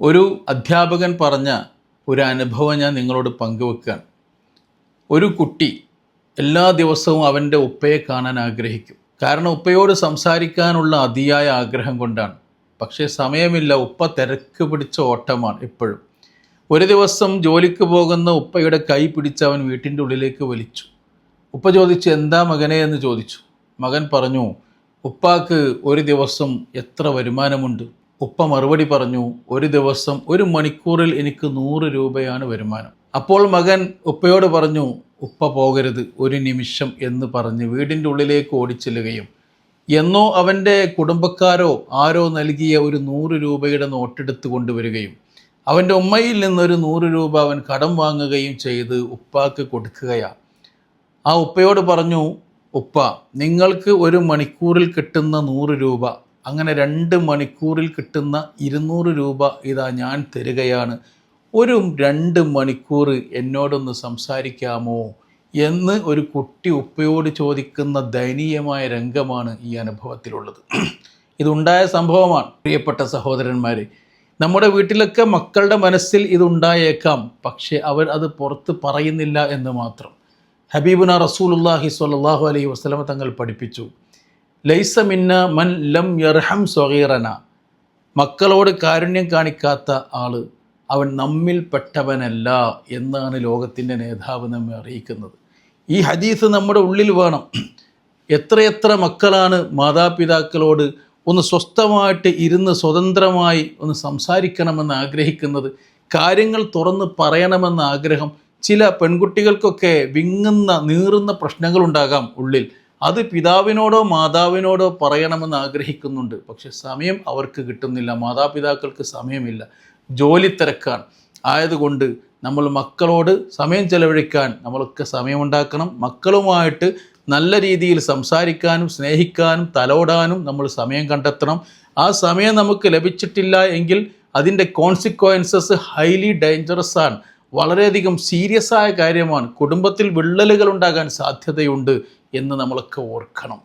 ഒരു അധ്യാപകൻ പറഞ്ഞ ഒരു അനുഭവം ഞാൻ നിങ്ങളോട് പങ്കുവെക്കുകയാണ്. ഒരു കുട്ടി എല്ലാ ദിവസവും അവൻ്റെ ഉപ്പയെ കാണാൻ ആഗ്രഹിക്കും. കാരണം ഉപ്പയോട് സംസാരിക്കാനുള്ള അതിയായ ആഗ്രഹം കൊണ്ടാണ്. പക്ഷേ സമയമില്ല, ഉപ്പ തിരക്ക് പിടിച്ച ഓട്ടമാണ് എപ്പോഴും. ഒരു ദിവസം ജോലിക്ക് പോകുന്ന ഉപ്പയുടെ കൈ പിടിച്ച് അവൻ വീട്ടിൻ്റെ ഉള്ളിലേക്ക് വലിച്ചു. ഉപ്പ ചോദിച്ചു, എന്താ മകനെ എന്ന് ചോദിച്ചു. മകൻ പറഞ്ഞു, ഉപ്പാക്ക് ഒരു ദിവസം എത്ര വരുമാനമുണ്ട്? ഉപ്പ മറുപടി പറഞ്ഞു, ഒരു ദിവസം 1 മണിക്കൂറിൽ എനിക്ക് 100 രൂപയാണ് വരുമാനം. അപ്പോൾ മകൻ ഉപ്പയോട് പറഞ്ഞു, ഉപ്പ പോകരുത്, 1 നിമിഷം എന്ന് പറഞ്ഞ് വീടിൻ്റെ ഉള്ളിലേക്ക് ഓടിച്ചെല്ലുകയും എന്നോ അവൻ്റെ കുടുംബക്കാരോ ആരോ നൽകിയ ഒരു 100 രൂപയുടെ നോട്ടെടുത്ത് കൊണ്ടുവരികയും അവൻ്റെ ഉമ്മയിൽ നിന്നൊരു 100 രൂപ അവൻ കടം വാങ്ങുകയും ചെയ്ത് ഉപ്പാക്ക് കൊടുക്കുകയാണ്. ആ ഉപ്പയോട് പറഞ്ഞു, ഉപ്പ, നിങ്ങൾക്ക് 1 മണിക്കൂറിൽ കിട്ടുന്ന 100 രൂപ, അങ്ങനെ 2 മണിക്കൂറിൽ കിട്ടുന്ന 200 രൂപ ഇതാ ഞാൻ തരികയാണ്. ഒരു 2 മണിക്കൂർ എന്നോടൊന്ന് സംസാരിക്കാമോ എന്ന് ഒരു കുട്ടി ഉപ്പയോട് ചോദിക്കുന്ന ദയനീയമായ രംഗമാണ് ഈ അനുഭവത്തിലുള്ളത്. ഇതുണ്ടായ സംഭവമാണ്. പ്രിയപ്പെട്ട സഹോദരന്മാരെ, നമ്മുടെ വീട്ടിലൊക്കെ മക്കളുടെ മനസ്സിൽ ഇതുണ്ടായേക്കാം, പക്ഷേ അവർ അത് പുറത്ത് പറയുന്നില്ല എന്ന് മാത്രം. ഹബീബുന റസൂലുള്ളാഹി സ്വല്ലല്ലാഹു അലൈഹി വസല്ലം തങ്ങൾ പഠിപ്പിച്ചു, ലൈസ മിന്ന മൻ ലം യർഹം സ്വഗീറന. മക്കളോട് കാരുണ്യം കാണിക്കാത്ത ആൾ അവൻ നമ്മിൽ പെട്ടവനല്ല എന്നാണ് ലോകത്തിൻ്റെ നേതാവ് നമ്മെ അറിയിക്കുന്നത്. ഈ ഹദീസ് നമ്മുടെ ഉള്ളിൽ വേണം. എത്രയെത്ര മക്കളാണ് മാതാപിതാക്കളോട് ഒന്ന് സ്വസ്ഥമായിട്ട് ഇരുന്ന് സ്വതന്ത്രമായി ഒന്ന് സംസാരിക്കണമെന്ന് ആഗ്രഹിക്കുന്നത്, കാര്യങ്ങൾ തുറന്ന് പറയണമെന്ന ആഗ്രഹം. ചില പെൺകുട്ടികൾക്കൊക്കെ വിങ്ങുന്ന നീറുന്ന പ്രശ്നങ്ങളുണ്ടാകാം ഉള്ളിൽ. അത് പിതാവിനോടോ മാതാവിനോടോ പറയണമെന്ന് ആഗ്രഹിക്കുന്നുണ്ട്, പക്ഷെ സമയം അവർക്ക് കിട്ടുന്നില്ല, മാതാപിതാക്കൾക്ക് സമയമില്ല, ജോലി തിരക്കാണ്. ആയതുകൊണ്ട് നമ്മൾ മക്കളോട് സമയം ചെലവഴിക്കാൻ നമ്മളൊക്കെ സമയമുണ്ടാക്കണം. മക്കളുമായിട്ട് നല്ല രീതിയിൽ സംസാരിക്കാനും സ്നേഹിക്കാനും തലോടാനും നമ്മൾ സമയം കണ്ടെത്തണം. ആ സമയം നമുക്ക് ലഭിച്ചിട്ടില്ല എങ്കിൽ അതിൻ്റെ കോൺസിക്വൻസസ് ഹൈലി ഡേഞ്ചറസ് ആണ്, വളരെയധികം സീരിയസ് ആയ കാര്യമാണ്. കുടുംബത്തിൽ വിള്ളലുകൾ ഉണ്ടാകാൻ സാധ്യതയുണ്ട് എന്ന് നമ്മളൊക്കെ ഓർക്കണം.